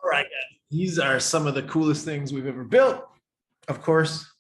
All right, guys. These are some of the coolest things we've ever built, of course,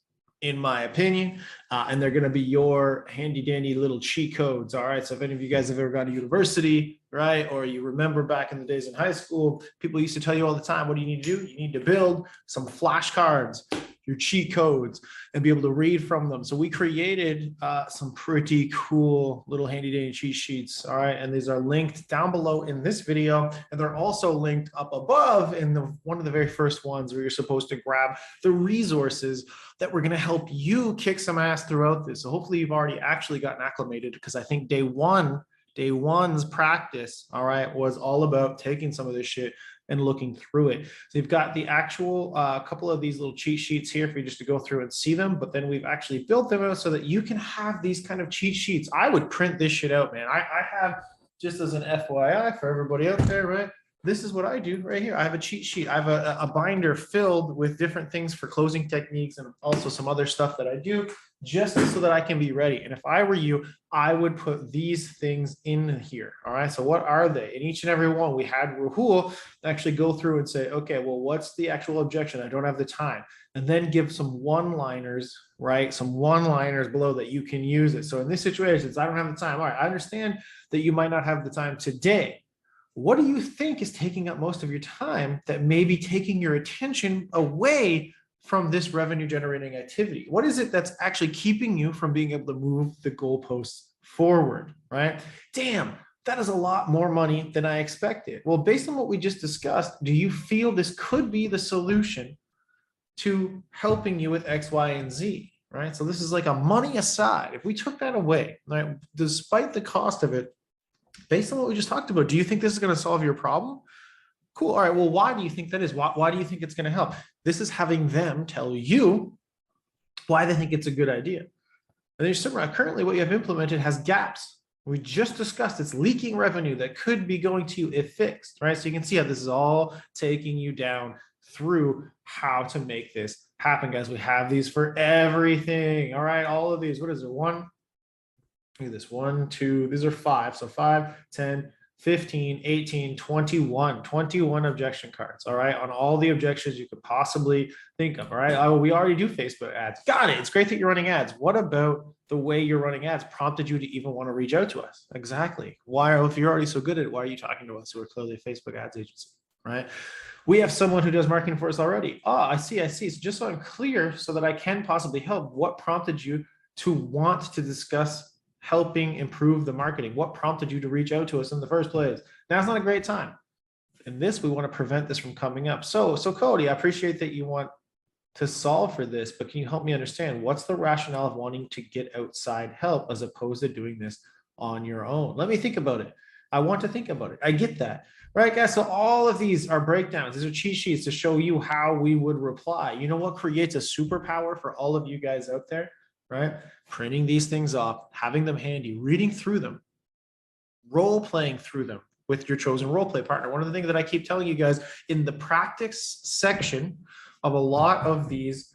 in my opinion. And they're going to be your handy dandy little cheat codes. All right. So if any of you guys have ever gone to university, right, or you remember back in the days in high school, people used to tell you all the time, what do you need to do? You need to build some flashcards, your cheat codes, and be able to read from them. So we created some pretty cool little handy dandy cheat sheets. All right. And these are linked down below in this video. And they're also linked up above in one of the very first ones where you're supposed to grab the resources that we're going to help you kick some ass throughout this. So hopefully you've already actually gotten acclimated, because I think day one's practice, all right, was all about taking some of this shit and looking through it. So you've got the actual couple of these little cheat sheets here for you just to go through and see them, but then we've actually built them out so that you can have these kind of cheat sheets. I would print this shit out, man. I have, just as an FYI for everybody out there, right? This is what I do right here. I have a cheat sheet. I have a binder filled with different things for closing techniques and also some other stuff that I do just so that I can be ready. And if I were you, I would put these things in here. All right. So what are they? In each and every one, we had Rahul actually go through and say, okay, well, what's the actual objection? I don't have the time. And then give some one-liners, right? Some one-liners below that you can use it. So in this situation, since I don't have the time, all right, I understand that you might not have the time today. What do you think is taking up most of your time that may be taking your attention away from this revenue generating activity? What is it that's actually keeping you from being able to move the goalposts forward, right? Damn, that is a lot more money than I expected. Well, based on what we just discussed, do you feel this could be the solution to helping you with X, Y, and Z, right? So this is like a money aside. If we took that away, right, despite the cost of it, based on what we just talked about, do you think this is going to solve your problem? Cool. All right. Well, why do you think that is? Why do you think it's going to help? This is having them tell you why they think it's a good idea. And there's currently what you have implemented has gaps. We just discussed it's leaking revenue that could be going to you if fixed, right? So you can see how this is all taking you down through how to make this happen, guys. We have these for everything. All right. All of these. What is it? Look at this, 1, 2, these are 5. So 5, 10, 15, 18, 21 objection cards. All right. On all the objections you could possibly think of. All right. Oh, we already do Facebook ads. Got it. It's great that you're running ads. What about the way you're running ads prompted you to even want to reach out to us? Exactly. Why, if you're already so good at it, why are you talking to us who are clearly a Facebook ads agency? Right. We have someone who does marketing for us already. Oh, I see. So just so I'm clear, so that I can possibly help, what prompted you to want to discuss helping improve the marketing? What prompted you to reach out to us in the first place? Now's not a great time. And this, we want to prevent this from coming up. So Cody, I appreciate that you want to solve for this, but can you help me understand what's the rationale of wanting to get outside help as opposed to doing this on your own? Let me think about it. I want to think about it. I get that. Right, guys, so all of these are breakdowns. These are cheat sheets to show you how we would reply. You know what creates a superpower for all of you guys out there? Right? Printing these things off, having them handy, reading through them, role playing through them with your chosen role play partner. One of the things that I keep telling you guys in the practice section of a lot of these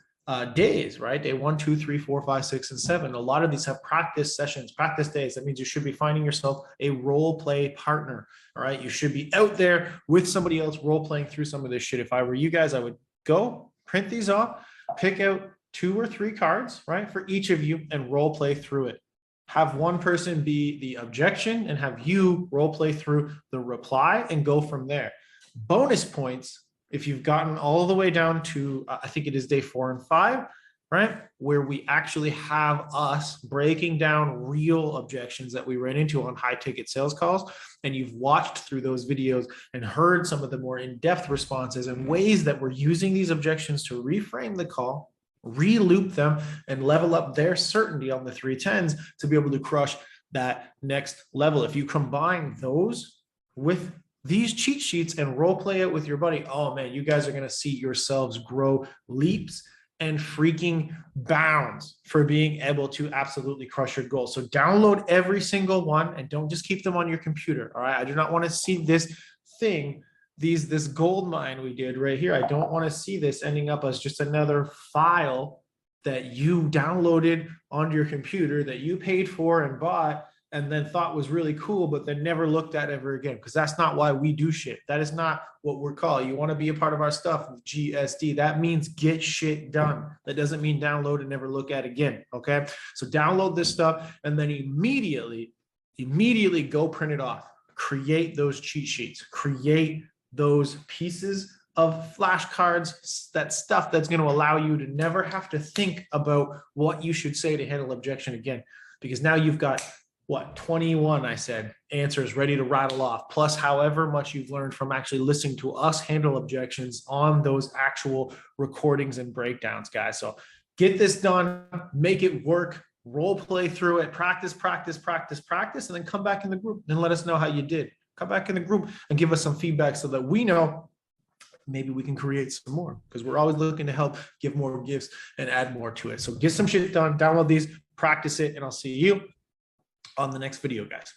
days, right? Day 1, 2, 3, 4, 5, 6, and 7. A lot of these have practice sessions, practice days. That means you should be finding yourself a role play partner. All right. You should be out there with somebody else role playing through some of this shit. If I were you guys, I would go print these off, pick out 2 or 3 cards, right, for each of you and role play through it. Have one person be the objection and have you role play through the reply and go from there. Bonus points if you've gotten all the way down to, I think it is day 4 and 5, right, where we actually have us breaking down real objections that we ran into on high ticket sales calls. And you've watched through those videos and heard some of the more in-depth responses and ways that we're using these objections to reframe the call, re-loop them, and level up their certainty on the 310s to be able to crush that next level. If you combine those with these cheat sheets and role play it with your buddy, oh man, you guys are going to see yourselves grow leaps and freaking bounds for being able to absolutely crush your goals. So download every single one and don't just keep them on your computer. All right. I do not want to see this thing, this gold mine we did right here. I don't want to see this ending up as just another file that you downloaded onto your computer that you paid for and bought and then thought was really cool, but then never looked at ever again. Because that's not why we do shit. That is not what we're called. You want to be a part of our stuff, GSD. That means get shit done. That doesn't mean download and never look at again. Okay. So download this stuff and then immediately go print it off. Create those cheat sheets. Create those pieces of flashcards, that stuff that's going to allow you to never have to think about what you should say to handle objection again. Because now you've got what, 21, I said, answers ready to rattle off, plus however much you've learned from actually listening to us handle objections on those actual recordings and breakdowns, guys. So get this done, make it work, role play through it, practice, and then come back in the group and let us know how you did. Come back in the group and give us some feedback so that we know maybe we can create some more, because we're always looking to help give more gifts and add more to it. So get some shit done, download these, practice it, and I'll see you on the next video, guys.